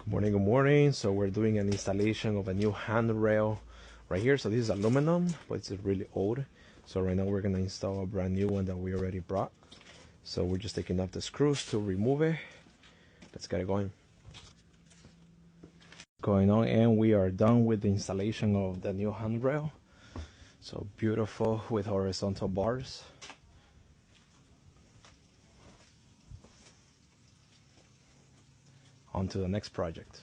Good morning, good morning. So we're doing an installation of a new handrail right here. So this is aluminum, but it's really old. So right now we're gonna install a brand new one that we already brought. So we're just taking off the screws to remove it. Let's get it going. Going on, and we are done with the installation of the new handrail. So beautiful with horizontal bars. On to the next project.